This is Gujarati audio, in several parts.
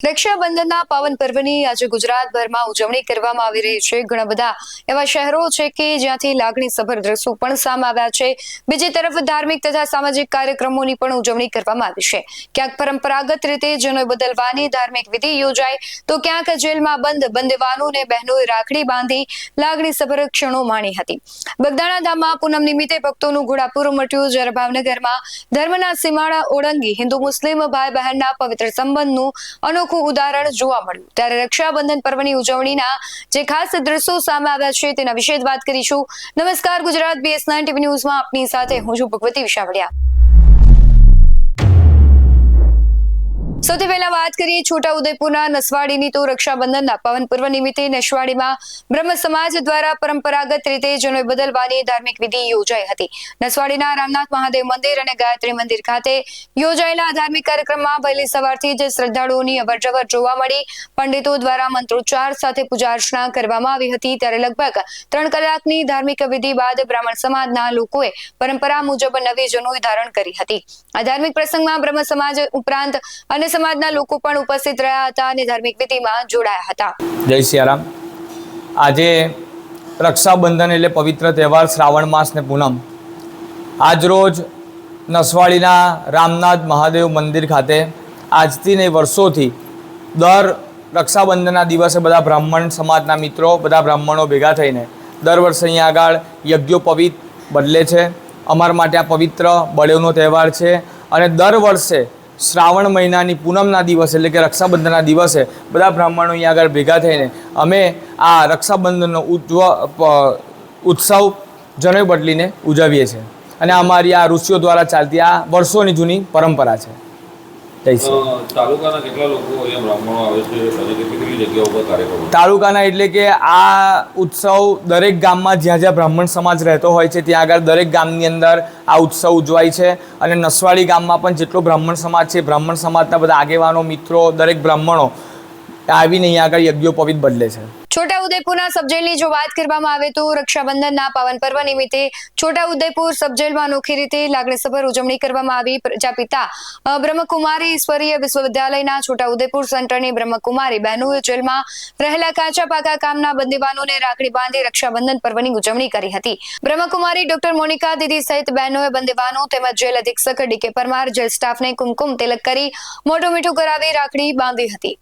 રક્ષાબંધનના પાવન પર્વની આજે ગુજરાતભરમાં ઉજવણી કરવામાં આવી રહી છે। ઘણા બધા એવા શહેરો છે કે જ્યાંથી લાગણીસભર દ્રશ્યો પણ સામે આવ્યા છે। બીજી તરફ ધાર્મિક તથા સામાજિક કાર્યક્રમોની પણ ઉજવણી કરવામાં આવી છે। ક્યાંક પરંપરાગત રીતે જનોઈ બદલવાની ધાર્મિક વિધિ યોજાય તો ક્યાંક જેલમાં બંધ બંદીવાનોને બહેનોએ રાખડી બાંધી લાગણીસભર ક્ષણો માણી હતી। બગદાણા ધામમાં પૂનમ નિમિત્તે ભક્તોનું ઘોડાપૂર ઉમટ્યું, જ્યારે ભાવનગરમાં ધર્મના સીમાડા ઓળંગી હિન્દુ મુસ્લિમ ભાઈ બહેનના પવિત્ર સંબંધનું ઉદાહરણ જોવા મળ્યું। ત્યારે રક્ષાબંધન પર્વની ઉજવણીના જે ખાસ દ્રશ્યો સામે આવ્યા છે તેના વિશે વાત કરીશું। નમસ્કાર, ગુજરાત BS9 TV ન્યૂઝમાં આપની સાથે હું છું ભગવતી વિશાવડિયા। સૌથી પહેલા વાત કરીએ છોટાઉદેપુરના નસવાડીની તો રક્ષાબંધનના પાવન પર્વ નિમિત્તે નસવાડીમાં બ્રહ્મ સમાજ દ્વારા પરંપરાગત રીતે જનોઈ બદલવાની ધાર્મિક વિધિ યોજાઈ હતી। નસવાડીના રામનાથ મહાદેવ મંદિર અને ગાયત્રી મંદિર ખાતે યોજાયેલા ધાર્મિક કાર્યક્રમમાં વહેલી સવારથી જ શ્રદ્ધાળુઓની અવરજવર જોવા મળી। પંડિતો દ્વારા મંત્રોચ્ચાર સાથે પૂજા અર્ચના કરવામાં આવી હતી। ત્યારે લગભગ 3 કલાકની ધાર્મિક વિધિ બાદ બ્રાહ્મણ સમાજના લોકોએ પરંપરા મુજબ નવી જનોઈ ધારણ કરી હતી। આ ધાર્મિક પ્રસંગમાં બ્રહ્મ સમાજ ઉપરાંત અને સમાજના લોકો પણ ઉપસ્થિત રહ્યા હતા અને ધાર્મિક વિધિમાં જોડાયા હતા। જય સિયારામ। આજે રક્ષાબંધન એટલે પવિત્ર તહેવાર, શ્રાવણ માસ ને પૂનમ। આજ રોજ નસવાડીના રામનાથ મહાદેવ મંદિર ખાતે આજથી ને વર્ષોથી દર રક્ષાબંધનના દિવસે બધા બ્રાહ્મણ સમાજના મિત્રો, બધા બ્રાહ્મણો ભેગા થઈને દર વર્ષે અહીંયા આગળ યજ્ઞોપવિત બદલે છે। અમારા માટે આ પવિત્ર બળેવનો તહેવાર છે અને દર વર્ષે શ્રાવણ મહિનાની પૂનમના દિવસે એટલે કે રક્ષાબંધનના દિવસે બધા બ્રાહ્મણો અહીંયા આગળ ભેગા થઈને અમે આ રક્ષાબંધનનો ઉત્સવ જનોઈ બદલીને ઉજવીએ છીએ અને અમારી આ ઋષિઓ દ્વારા ચાલતી આ વર્ષોની જૂની પરંપરા છે। તાલુકાના કેટલા લોકો અહીંયા બ્રાહ્મણો આવે છે અને કેટલી જગ્યાઓ પર કાર્યક્રમો? તાલુકાના એટલે કે આ ઉત્સવ દરેક ગામમાં જ્યાં જ્યાં બ્રાહ્મણ સમાજ રહેતો હોય છે ત્યાં આગળ દરેક ગામની અંદર આ ઉત્સવ ઉજવાય છે અને નસવાડી ગામમાં પણ જેટલો બ્રાહ્મણ સમાજ છે, બ્રાહ્મણ સમાજના બધા આગેવાનો, મિત્રો, દરેક બ્રાહ્મણો આવીને અહીંયા આગળ યજ્ઞોપવિત બદલે છે। છોટાઉદેપુરના સબજેલની જો વાત કરવામાં આવે તો રક્ષાબંધનના પાવન પર્વ નિમિત્તે છોટાઉદેપુર સબજેલમાં અનોખી રીતે લાગણીસભર ઉજવણી કરવામાં આવી। પ્રજાપિતા બ્રહ્મકુમારી ઈશ્વરીય વિશ્વવિદ્યાલયના છોટાઉદેપુર સેન્ટરની બ્રહ્મકુમારી બહેનોએ જેલમાં રહેલા કાચા પાકા કામના બંદીવાનોને રાખડી બાંધી રક્ષાબંધન પર્વની ઉજવણી કરી હતી। બ્રહ્મકુમારી ડોક્ટર મોનિકા દીદી સહિત બહેનોએ બંદીવાનો તેમજ જેલ અધિક્ષક DK પરમાર, જેલ સ્ટાફને કુમકુમ તિલક કરી મોઢું મીઠું કરાવી રાખડી બાંધી હતી।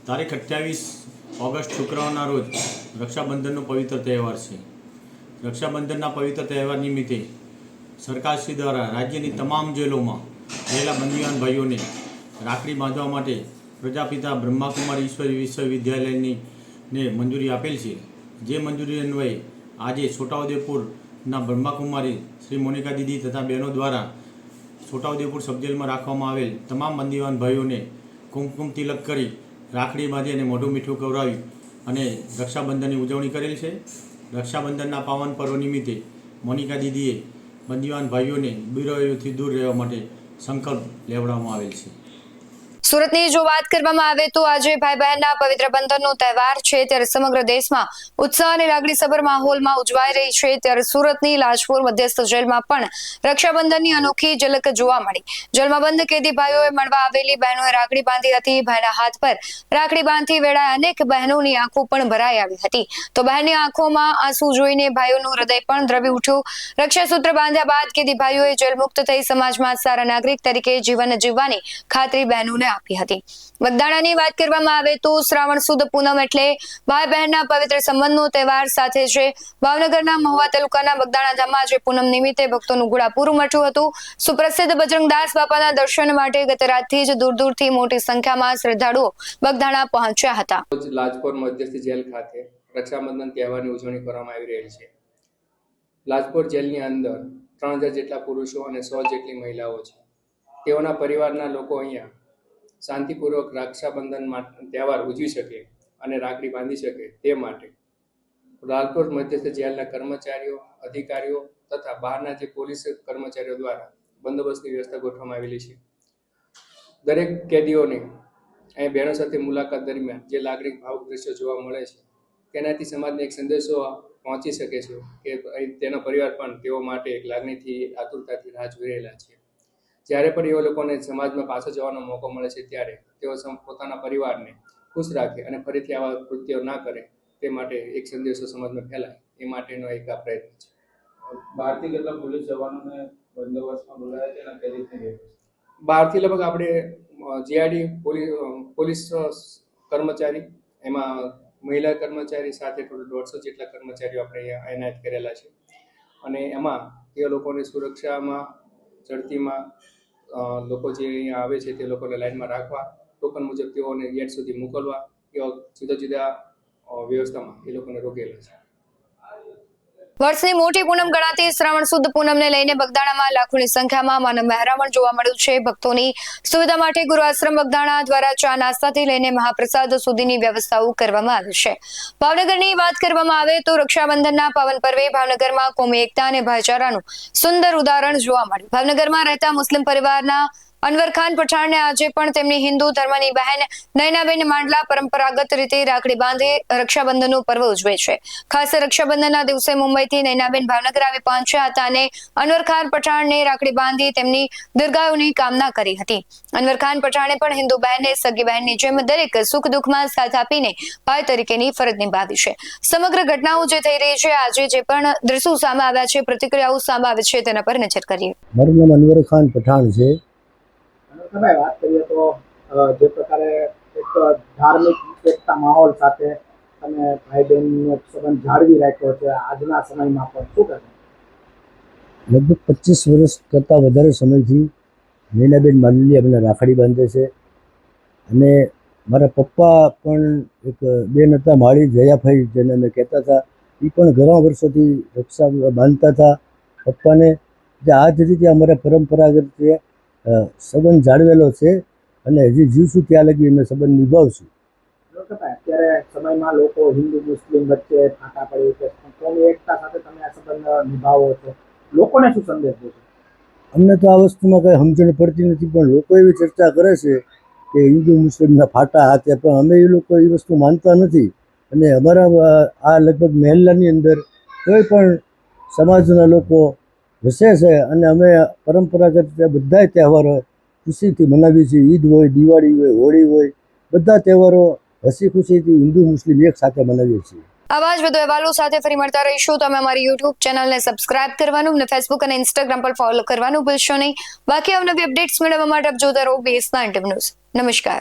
તારીખ 28 ઓગસ્ટ શુક્રવારના રોજ રક્ષાબંધનનો પવિત્ર તહેવાર છે। રક્ષાબંધનના પવિત્ર તહેવાર નિમિત્તે સરકારશ્રી દ્વારા રાજ્યની તમામ જેલોમાં રહેલા બંદીવાન ભાઈઓને રાખડી બાંધવા માટે પ્રજાપિતા બ્રહ્માકુમારી ઈશ્વરી વિશ્વવિદ્યાલયની મંજૂરી આપેલ છે। જે મંજૂરી અન્વયે આજે છોટાઉદેપુરના બ્રહ્માકુમારી શ્રી મોનિકા દીદી તથા બહેનો દ્વારા છોટાઉદેપુર સબજેલમાં રાખવામાં આવેલ તમામ બંદીવાન ભાઈઓને કુમકુમ તિલક કરી રાખડી બાંધી અને મોઢું મીઠું કવરાવી અને રક્ષાબંધનની ઉજવણી કરેલ છે। રક્ષાબંધનના પાવન પર્વ નિમિત્તે મોનિકા દીદીએ બંદીવાન ભાઈઓને બુરાઈઓથી દૂર રહેવા માટે સંકલ્પ લેવડાવવામાં આવેલ છે। સુરતની જો વાત કરવામાં આવે તો આજે ભાઈ બહેનના પવિત્ર બંધનનો તહેવાર છે, ત્યારે સમગ્ર દેશમાં ઉત્સાહ અને લાગણીસભર માહોલમાં ઉજવાઈ રહી છે। ત્યારે સુરતની લાજપોર મધ્યસ્થ જેલમાં પણ રક્ષાબંધનની અનોખી ઝલક જોવા મળી। જેલમાં બંધ કેદી ભાઈઓએ મળવા આવેલી બહેનોએ રાખડી બાંધી હતી। ભાઈના હાથ પર રાખડી બાંધતી વેળાએ અનેક બહેનોની આંખો પણ ભરાઈ આવી હતી, તો બહેનની આંખોમાં આંસુ જોઈને ભાઈઓનું હૃદય પણ દ્રવી ઉઠ્યું। રક્ષાસૂત્ર બાંધ્યા બાદ કેદી ભાઈઓએ જેલ મુક્ત થઈ સમાજમાં સારા નાગરિક તરીકે જીવન જીવવાની ખાતરી બહેનોને આપી હતી। બગદાણાની વાત કરવામાં આવે તો શ્રાવણ સુદ પૂનમ એટલે ભાઈ બહેનના પવિત્ર સંબંધનો તહેવાર સાથે છે। ભાવનગરના મહુવા તાલુકાના બગદાણા ધામમાં આજે પૂનમ નિમિત્તે ભક્તોનું ઘોડાપૂર ઉમટ્યું હતું। સુપ્રસિદ્ધ બજરંગદાસ બાપાના દર્શન માટે ગત રાતથી જ દૂર દૂરથી મોટી સંખ્યામાં શ્રદ્ધાળુઓ બગદાણા પહોંચ્યા હતા। લાજપોર મધ્યસ્થ જેલ ખાતે રક્ષાબંધન તહેવારની ઉજવણી કરવામાં આવી રહી છે। લાજપોર જેલની અંદર 3000 જેટલા પુરુષો અને 100 જેટલી મહિલાઓ છે। તેઓના પરિવારના લોકો અહીંયા શાંતિપૂર્વક રક્ષાબંધન તહેવાર ઉજવી શકે અને રાખડી બાંધી શકે તે માટે લાલપોર મધ્યસ્થ જેલના કર્મચારીઓ, અધિકારીઓ તથા બહારના જે પોલીસ કર્મચારીઓ દ્વારા બંદોબસ્તની વ્યવસ્થા ગોઠવવામાં આવેલી છે। દરેક કેદીઓને અહીં બહેનો સાથે મુલાકાત દરમિયાન જે લાગણી ભાવુક દ્રશ્યો જોવા મળે છે તેનાથી સમાજને એક સંદેશો પહોંચી શકે છે કે તેનો પરિવાર પણ તેઓ માટે એક લાગણીથી, આતુરતાથી રાહ જોઈ રહેલા છે। જ્યારે પણ એવા લોકોને સમાજમાં પાછા જવાનો મોકો મળે છે ત્યારે તેઓ પોતાના પરિવારને ખુશ રાખે અને ફરીથી આવા કૃત્યો ના કરે તે માટે એક સંદેશો સમાજમાં ફેલાય એ માટેનો એક આ પ્રયત્ન છે. બહારથી કેટલા પોલીસ જવાનોને બંદોબસ્તમાં બોલાયા છે અને કઈ રીતની વ્યવસ્થા? બહારથી લગભગ આપણે જીઆરડી પોલીસ કર્મચારી, એમાં મહિલા કર્મચારી સાથે ટોટલ 150 જેટલા કર્મચારીઓ આપણે અહીંયા એનાયત કરેલા છે અને એમાં તે લોકોને સુરક્ષામાં ઝડપીમાં લોકો જે અહીંયા આવે છે તે લોકોને લાઇનમાં રાખવા, ટોકન મુજબ તેઓને ગેટ સુધી મોકલવા, એવા જુદા જુદા વ્યવસ્થામાં એ લોકોને રોકેલા છે. વર્ષની મોટી પૂનમ ગણાતી શ્રાવણ સુદ પૂનમને લઈને બગદાણામાં લાખોની સંખ્યામાં માનવ મહેરામણ જોવા મળ્યું છે. ભક્તોની સુવિધા માટે ગુરુ આશ્રમ બગદાણા દ્વારા ચા નાસ્તાથી લઈને મહાપ્રસાદ સુધીની વ્યવસ્થાઓ કરવામાં આવી છે. ભાવનગરની વાત કરવામાં આવે તો રક્ષાબંધનના પાવન પર્વે ભાવનગરમાં કોમી એકતા અને ભાઈચારાનું સુંદર ઉદાહરણ જોવા મળ્યું. ભાવનગરમાં રહેતા મુસ્લિમ પરિવારના અનવર ખાન પઠાણને આજે પણ તેમની હિન્દુ ધર્મની બહેન નયનાબેન માંડલા પરંપરાગત રીતે રાખડી બાંધી રક્ષાબંધનનું પર્વ ઉજવે છે. ખાસ રક્ષાબંધનના દિવસે મુંબઈથી નયનાબેન ભાવનગર આવી પહોંચ્યા હતા અને અનવર ખાન પઠાણને રાખડી બાંધી તેમની દીર્ઘાયુની કામના કરી હતી. અનવર ખાન પઠાણે પણ હિન્દુ બહેનને સગી બહેનની જેમ દરેક સુખ દુઃખમાં સાથ આપીને ભાઈ તરીકેની ફરજ નિભાવી છે. સમગ્ર ઘટનાઓ જે થઈ રહી છે, આજે જે પણ દ્રશ્યો સામે આવ્યા છે, પ્રતિક્રિયાઓ સામે આવે છે, તેના પર નજર કરીએ. મારું નામ અનવર ખાન પઠાણ છે. તમે વાત કરીએ તો જે પ્રકારે એક ધાર્મિક એકતા માહોલ સાથે તમે ભાઈ બહેનનો સંબંધ જાળવી રાખ્યો છે આજના સમયમાં પણ, શું કહે? લગભગ 25 વર્ષ કરતાં વધારે સમયથી નૈનાબેન માંડલી અમને રાખડી બાંધે છે અને મારા પપ્પા પણ એક બેન હતા, માળી જયાભાઈ જેને અમે કહેતા હતા, એ પણ ઘણા વર્ષોથી રક્ષા બાંધતા હતા પપ્પાને. જે આ જ રીતે અમારા પરંપરાગત છે સંબંધ જાળવેલો છે અને હજી જીવશું ત્યાં લગી અમે સંબંધ નિભાવશું. અત્યારે સમયમાં લોકો હિન્દુ મુસ્લિમ વચ્ચે ફાંટા પડી છે, કોમી એકતા સાથે તમે આ સંબંધ નિભાવો છો, લોકોને શું સંદેશ દેશો? અમને તો આ વસ્તુમાં કંઈ સમજણ પડતી નથી, પણ લોકો એવી ચર્ચા કરે છે કે હિન્દુ મુસ્લિમના ફાટા હાથે, પણ અમે એ લોકો એ વસ્તુ માનતા નથી. અને અમારા આ લગભગ મહેલ્લાની અંદર કોઈ પણ સમાજના લોકો વસે છે અને અમે પરંપરાગત બધા તહેવારો ખુશીથી મનાવીએ છીએ. ઈદ હોય, દિવાળી હોય, હોળી હોય, બધા તહેવારો હસી ખુશીથી હિન્દુ મુસ્લિમ એક સાથે મનાવીએ છીએ. આવા જ વધુ અહેવાલો સાથે ફરી મળતા રહીશું. તમે અમારી યુટ્યુબ ચેનલને સબસ્ક્રાઇબ કરવાનું અને ફેસબુક અને ઇન્સ્ટાગ્રામ પર ફોલો કરવાનું ભૂલશો નહીં. બાકી અવનવી અપડેટ્સ મેળવવા માટે આપ જોતા રહો BS9 ન્યૂઝ. નમસ્કાર.